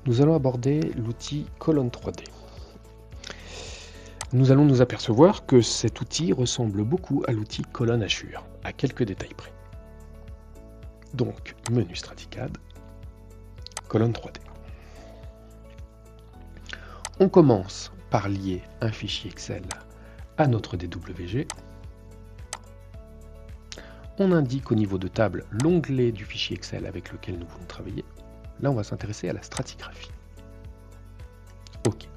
nous allons aborder l'outil colonne 3D. Nous allons nous apercevoir que cet outil ressemble beaucoup à l'outil colonne hachure, à quelques détails près. Donc, menu StratiCAD, colonne 3D. On commence par lier un fichier Excel à notre DWG. On indique au niveau de table l'onglet du fichier Excel avec lequel nous voulons travailler. Là, on va s'intéresser à la stratigraphie. OK.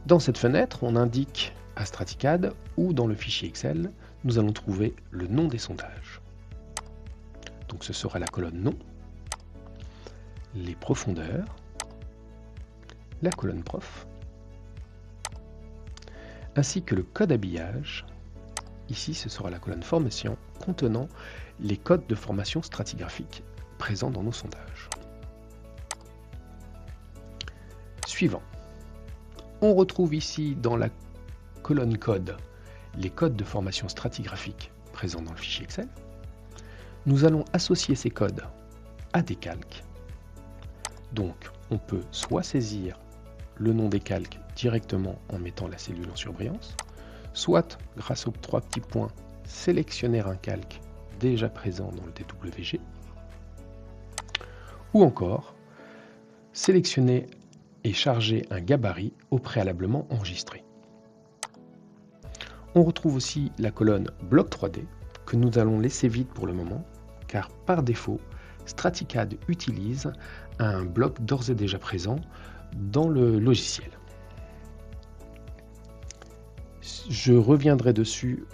Dans cette fenêtre, on indique à StratiCAD où dans le fichier Excel, nous allons trouver le nom des sondages. Donc ce sera la colonne nom, les profondeurs, la colonne prof, ainsi que le code habillage. Ici, ce sera la colonne formation contenant les codes de formation stratigraphique présents dans nos sondages. Suivant. On retrouve ici dans la colonne code les codes de formation stratigraphique présents dans le fichier Excel. Nous allons associer ces codes à des calques. Donc, on peut soit saisir le nom des calques directement en mettant la cellule en surbrillance, soit, grâce aux 3 petits points, sélectionner un calque déjà présent dans le DWG, ou encore sélectionner et charger un gabarit au préalablement enregistré. On retrouve aussi la colonne bloc 3D que nous allons laisser vide pour le moment, car par défaut, StratiCAD utilise un bloc d'ores et déjà présent dans le logiciel. Je reviendrai dessus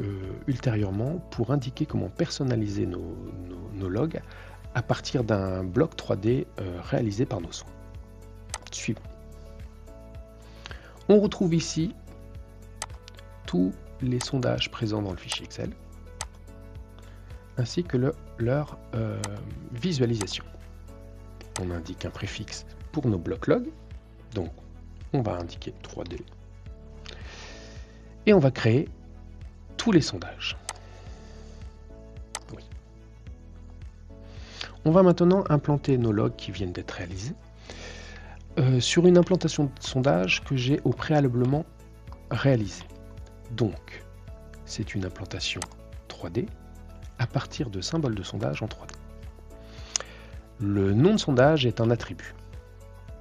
ultérieurement pour indiquer comment personnaliser nos logs à partir d'un bloc 3D réalisé par nos soins. Suivant. On retrouve ici tous les sondages présents dans le fichier Excel, ainsi que leur visualisation. On indique un préfixe pour nos blocs log, donc on va indiquer 3D, et on va créer tous les sondages. Oui. On va maintenant implanter nos logs qui viennent d'être réalisés sur une implantation de sondage que j'ai au préalablement réalisée. Donc, c'est une implantation 3D à partir de symboles de sondage en 3D. Le nom de sondage est un attribut.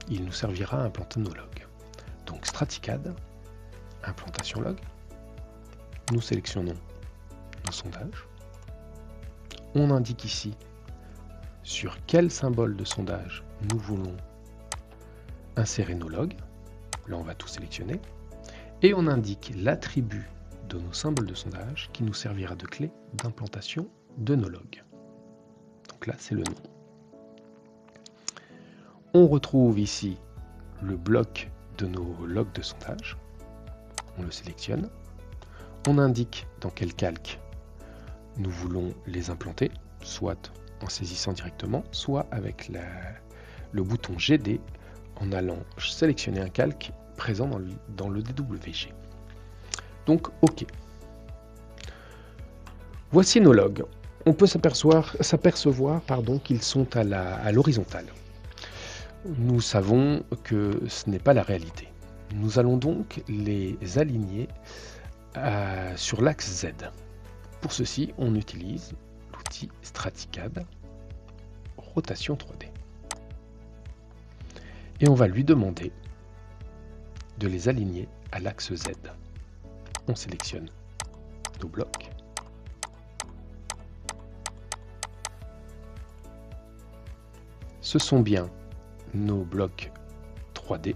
Il nous servira à implanter nos logs. Donc, StratiCAD, implantation log. Nous sélectionnons nos sondages. On indique ici sur quel symbole de sondage nous voulons insérer nos logs. Là, on va tout sélectionner. Et on indique l'attribut de nos symboles de sondage qui nous servira de clé d'implantation de nos logs. Donc là, c'est le nom. On retrouve ici le bloc de nos logs de sondage. On le sélectionne. On indique dans quel calque nous voulons les implanter, soit en saisissant directement, soit avec le bouton GD en allant sélectionner un calque présent dans le DWG. Donc, OK. Voici nos logs. On peut s'apercevoir qu'ils sont à l'horizontale. Nous savons que ce n'est pas la réalité. Nous allons donc les aligner sur l'axe Z. Pour ceci, on utilise l'outil StratiCAD Rotation 3D. Et on va lui demander de les aligner à l'axe Z. On sélectionne nos blocs. Ce sont bien nos blocs 3D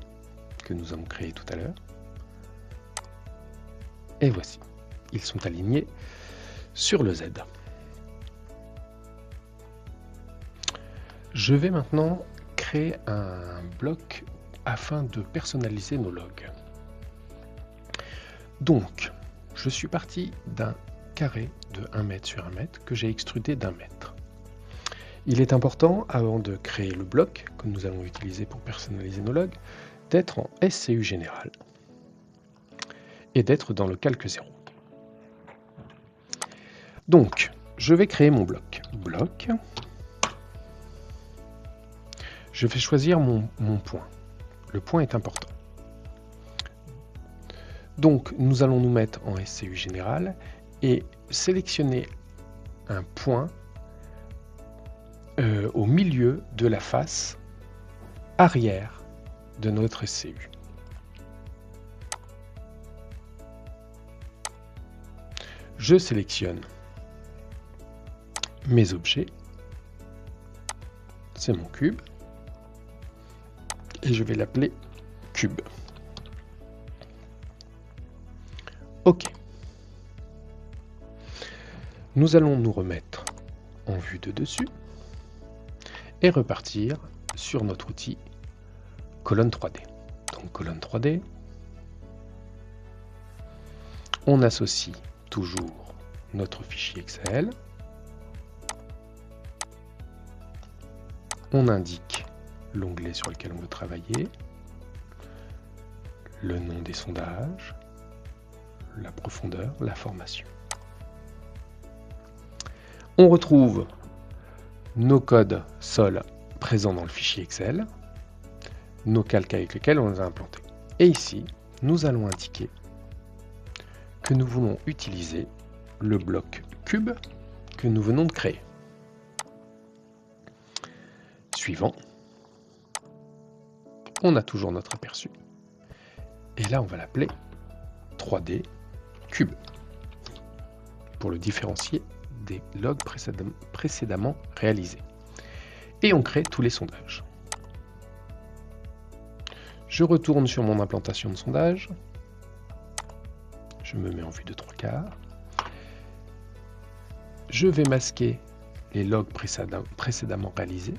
que nous avons créés tout à l'heure. Et voici, ils sont alignés sur le Z. Je vais maintenant créer un bloc afin de personnaliser nos logs. Donc, je suis parti d'un carré de 1 mètre sur 1 mètre que j'ai extrudé d'1 mètre. Il est important, avant de créer le bloc que nous allons utiliser pour personnaliser nos logs, d'être en SCU général et d'être dans le calque 0. Donc, je vais créer mon bloc. Je vais choisir mon point. Le point est important. Donc, nous allons nous mettre en SCU général et sélectionner un point au milieu de la face arrière de notre SCU. Je sélectionne mes objets, c'est mon cube, et je vais l'appeler cube. OK. Nous allons nous remettre en vue de dessus et repartir sur notre outil colonne 3D. Donc colonne 3D, on associe toujours notre fichier Excel, on indique l'onglet sur lequel on veut travailler, le nom des sondages, la profondeur, la formation. On retrouve nos codes sol présents dans le fichier Excel, nos calques avec lesquels on les a implantés. Et ici, nous allons indiquer que nous voulons utiliser le bloc cube que nous venons de créer. Suivant, on a toujours notre aperçu. Et là, on va l'appeler 3D cube pour le différencier des logs précédemment réalisés. Et on crée tous les sondages. Je retourne sur mon implantation de sondage. Je me mets en vue de 3/4. Je vais masquer les logs précédemment réalisés.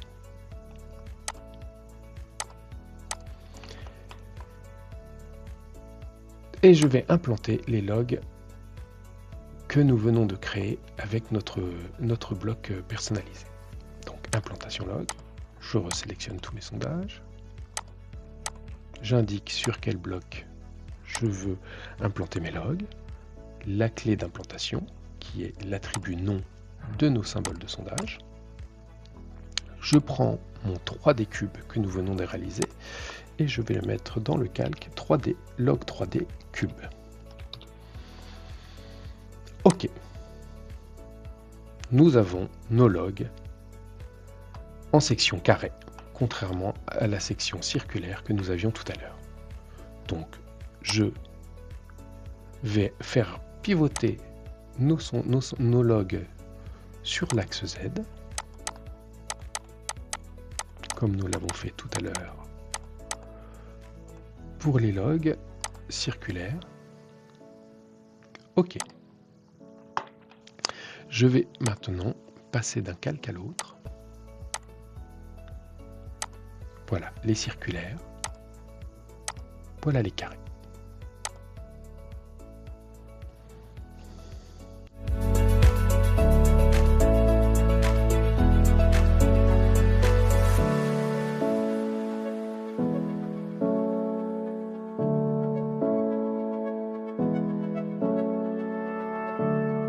Et je vais implanter les logs que nous venons de créer avec notre bloc personnalisé. Donc implantation log, je resélectionne tous mes sondages. J'indique sur quel bloc je veux implanter mes logs, la clé d'implantation qui est l'attribut nom de nos symboles de sondage. Je prends mon 3D cube que nous venons de réaliser et je vais le mettre dans le calque 3D log 3D cube. OK. Nous avons nos logs en section carrée, contrairement à la section circulaire que nous avions tout à l'heure. Donc, je vais faire pivoter nos logs sur l'axe Z, comme nous l'avons fait tout à l'heure pour les logs circulaires. OK. Je vais maintenant passer d'un calque à l'autre. Voilà les circulaires. Voilà les carrés.